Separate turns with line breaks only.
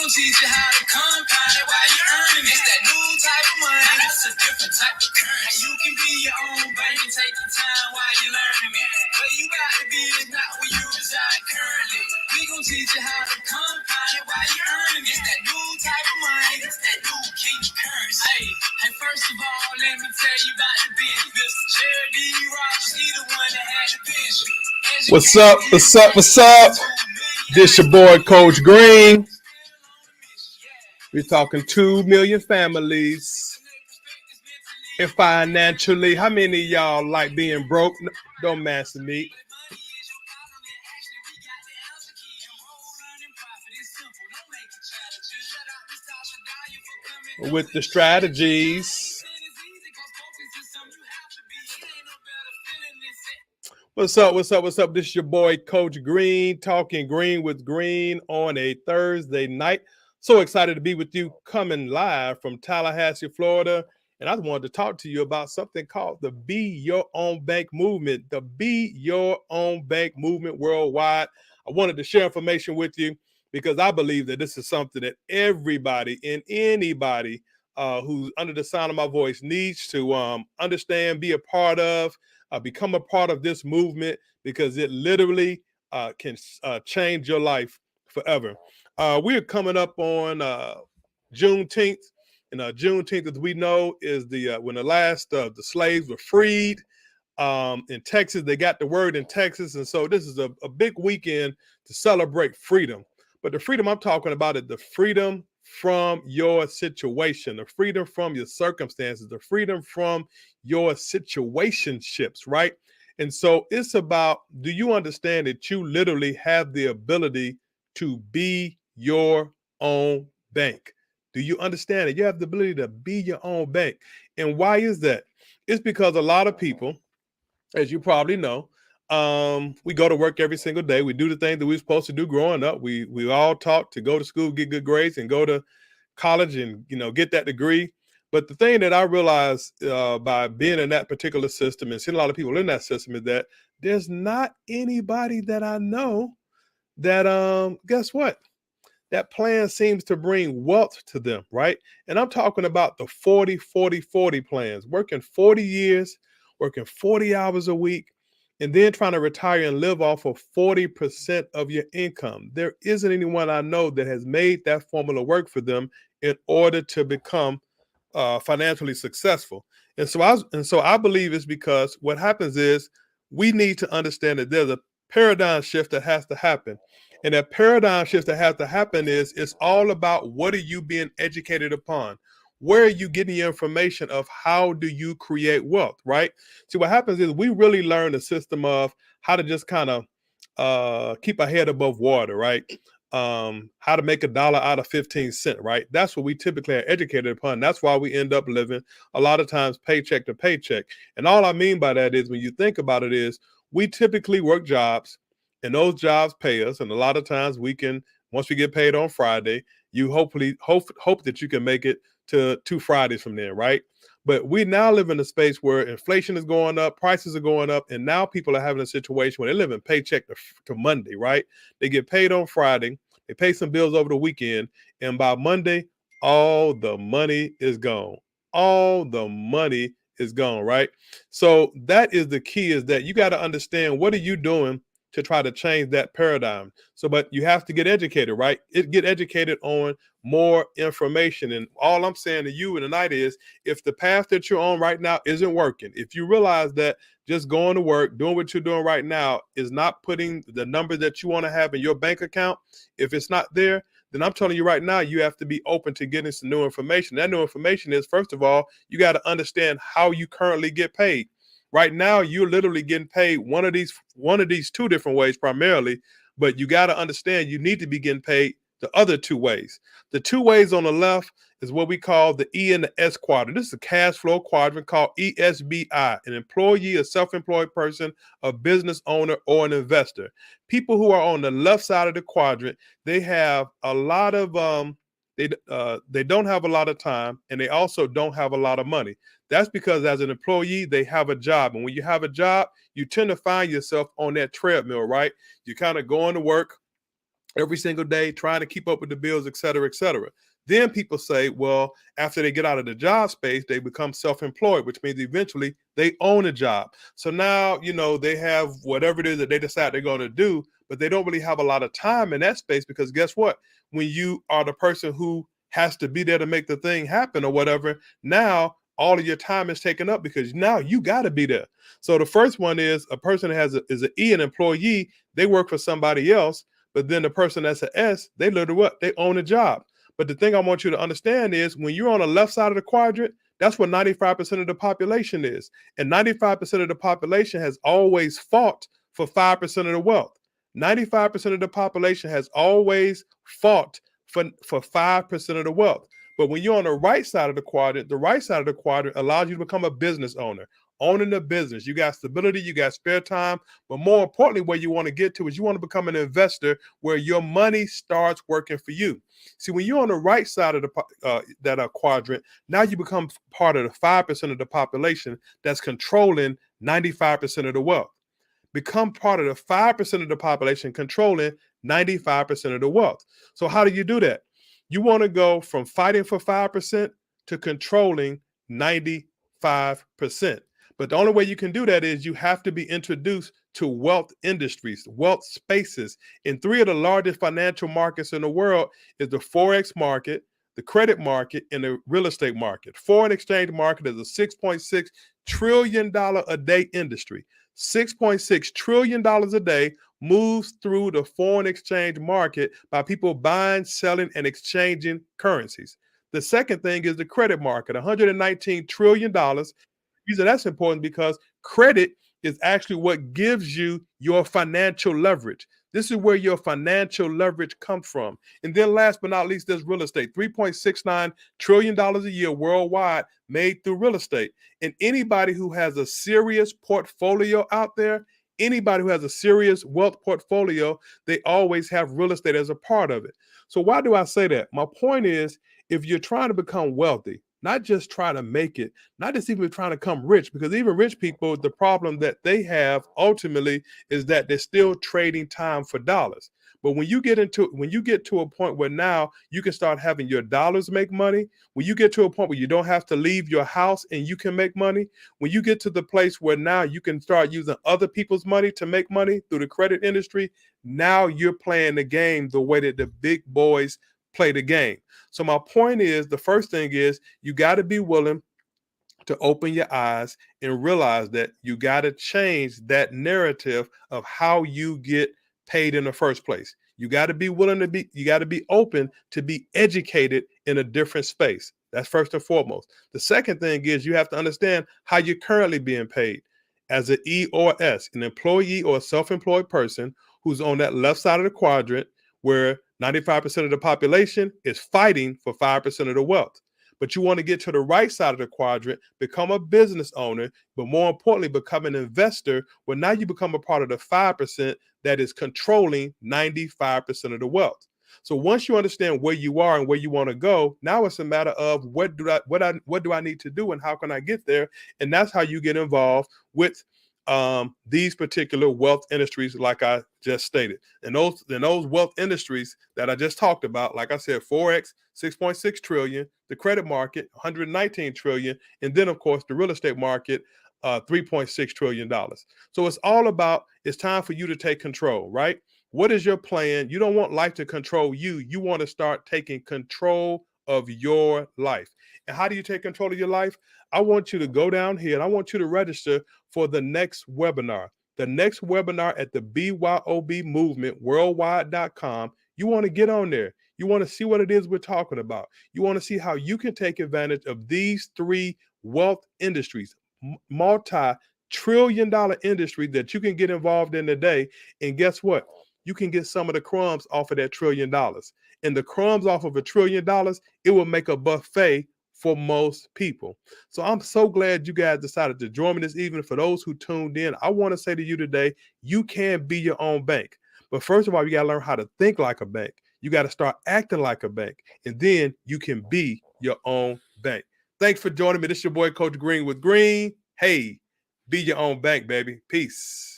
gon' teach you how to compound it while you earning it. It's that new type of money. That's a different type of currency. You can be your own bank and take your time while you learning it. Where you got to be is not where you reside currently. We gon' teach you how to compound it while you earning it. It's that new type of money. It's that new king currency. Hey, first of all, let me tell you about the business. Mr. Jerry D. Rogers, he the one that had the vision. What's up? What's up? What's up? This your boy, Coach Green. We're talking 2 million families and financially. How many of y'all like being broke? Don't mess with me. With the strategies. What's up? What's up? What's up? This is your boy, Coach Green, talking green with Green on a Thursday night. So excited to be with you, coming live from Tallahassee, Florida. And I wanted to talk to you about something called the Be Your Own Bank movement, the Be Your Own Bank movement worldwide. I wanted to share information with you because I believe that this is something that everybody and anybody who's under the sound of my voice needs to understand, be a part of, become a part of this movement, because it literally can change your life forever. We are coming up on Juneteenth, and Juneteenth, as we know, is the when the last of the slaves were freed in Texas. They got the word in Texas, and so this is a big weekend to celebrate freedom. But the freedom I'm talking about is the freedom from your situation, the freedom from your circumstances, the freedom from your situationships, right? And so it's about, do you understand that you literally have the ability to be your own bank? Do you understand that you have the ability to be your own bank? And why is that? It's because a lot of people, as you probably know, we go to work every single day. We do the things that we were supposed to do growing up. We all taught to go to school, get good grades, and go to college and get that degree. But the thing that I realized by being in that particular system and seeing a lot of people in that system is that there's not anybody that I know that guess what? That plan seems to bring wealth to them, right? And I'm talking about the 40 plans, working 40 years, working 40 hours a week, and then trying to retire and live off of 40% of your income. There isn't anyone I know that has made that formula work for them in order to become financially successful. And so I believe it's because what happens is we need to understand that there's a paradigm shift that has to happen. And that paradigm shift that has to happen is it's all about, what are you being educated upon? Where are you getting your information of how do you create wealth, right? See, what happens is we really learn the system of how to just kind of keep our head above water, right? How to make $1 out of 15 cents, right? That's what we typically are educated upon. That's why we end up living a lot of times paycheck to paycheck. And all I mean by that is, when you think about it, is we typically work jobs, and those jobs pay us. And a lot of times we can, once we get paid on Friday, you hopefully hope that you can make it to 2 Fridays from there, right? But we now live in a space where inflation is going up, prices are going up, and now people are having a situation where they live in paycheck to Monday, right? They get paid on Friday, they pay some bills over the weekend, and by Monday, all the money is gone. All the money is gone, right? So that is the key, is that you got to understand, what are you doing to try to change that paradigm? So, but you have to get educated, right? Get educated on more information. And all I'm saying to you tonight is, if the path that you're on right now isn't working, if you realize that just going to work, doing what you're doing right now is not putting the number that you want to have in your bank account, if it's not there, then I'm telling you right now, you have to be open to getting some new information. That new information is, first of all, you got to understand how you currently get paid. Right now, you're literally getting paid one of these 2 different ways primarily, but you got to understand you need to be getting paid the other 2 ways. The 2 ways on the left is what we call the E and the S quadrant. This is a cash flow quadrant called ESBI, an employee, a self-employed person, a business owner, or an investor. People who are on the left side of the quadrant, they have a lot of they don't have a lot of time, and they also don't have a lot of money. That's because as an employee, they have a job. And when you have a job, you tend to find yourself on that treadmill, right? You're kind of going to work, every single day, trying to keep up with the bills, et cetera, et cetera. Then people say, well, after they get out of the job space, they become self-employed, which means eventually they own a job. So now, they have whatever it is that they decide they're going to do, but they don't really have a lot of time in that space because guess what? When you are the person who has to be there to make the thing happen or whatever, now all of your time is taken up because now you got to be there. So the first one is a person that is an E, an employee, they work for somebody else. But then the person that's an S, they literally what? They own a job. But the thing I want you to understand is when you're on the left side of the quadrant, that's what 95% of the population is. And 95% of the population has always fought for 5% of the wealth. 95% of the population has always fought for 5% of the wealth. But when you're on the right side of the quadrant allows you to become a business owner. Owning a business, you got stability, you got spare time, but more importantly, where you want to get to is you want to become an investor where your money starts working for you. See, when you're on the right side of that quadrant, now you become part of the 5% of the population that's controlling 95% of the wealth. Become part of the 5% of the population controlling 95% of the wealth. So how do you do that? You want to go from fighting for 5% to controlling 95%. But the only way you can do that is you have to be introduced to wealth industries, wealth spaces. In 3 of the largest financial markets in the world is the Forex market, the credit market, and the real estate market. Foreign exchange market is a $6.6 trillion a day industry. $6.6 trillion a day moves through the foreign exchange market by people buying, selling, and exchanging currencies. The second thing is the credit market, $119 trillion. Reason that's important because credit is actually what gives you your financial leverage. This is where your financial leverage comes from. And then last but not least, there's real estate, $3.69 trillion a year worldwide made through real estate. And anybody who has a serious portfolio out there, anybody who has a serious wealth portfolio, they always have real estate as a part of it. So why do I say that? My point is, if you're trying to become wealthy, not just trying to make it, not just even trying to become rich, because even rich people, the problem that they have ultimately is that they're still trading time for dollars. But when you get to a point where now you can start having your dollars make money, when you get to a point where you don't have to leave your house and you can make money, when you get to the place where now you can start using other people's money to make money through the credit industry, now you're playing the game the way that the big boys play the game. So my point is, the first thing is you got to be willing to open your eyes and realize that you got to change that narrative of how you get paid in the first place. You got to be you got to be open to be educated in a different space. That's first and foremost. The second thing is you have to understand how you're currently being paid. As an E or S, an employee or a self-employed person who's on that left side of the quadrant where 95% of the population is fighting for 5% of the wealth. But you want to get to the right side of the quadrant, become a business owner, but more importantly, become an investor where now you become a part of the 5% that is controlling 95% of the wealth. So once you understand where you are and where you want to go, now it's a matter of what do I need to do and how can I get there? And that's how you get involved with these particular wealth industries, like I just stated. And those wealth industries that I just talked about, like I said, Forex, 6.6 trillion, the credit market, 119 trillion, and then of course the real estate market, $3.6 trillion. So it's time for you to take control, right? What is your plan? You don't want life to control you. You want to start taking control of your life. And how do you take control of your life? I want you to go down here and I want you to register for the next webinar. The next webinar at the BYOB movement worldwide.com. You want to get on there. You want to see what it is we're talking about. You want to see how you can take advantage of these 3 wealth industries, multi-trillion-dollar industry that you can get involved in today. And guess what? You can get some of the crumbs off of that $1 trillion. And the crumbs off of $1 trillion, it will make a buffet for most people. So I'm so glad you guys decided to join me this evening. For those who tuned in, I want to say to you today, you can be your own bank. But first of all, you got to learn how to think like a bank. You got to start acting like a bank. And then you can be your own bank. Thanks for joining me. This is your boy, Coach Green with Green. Hey, be your own bank, baby. Peace.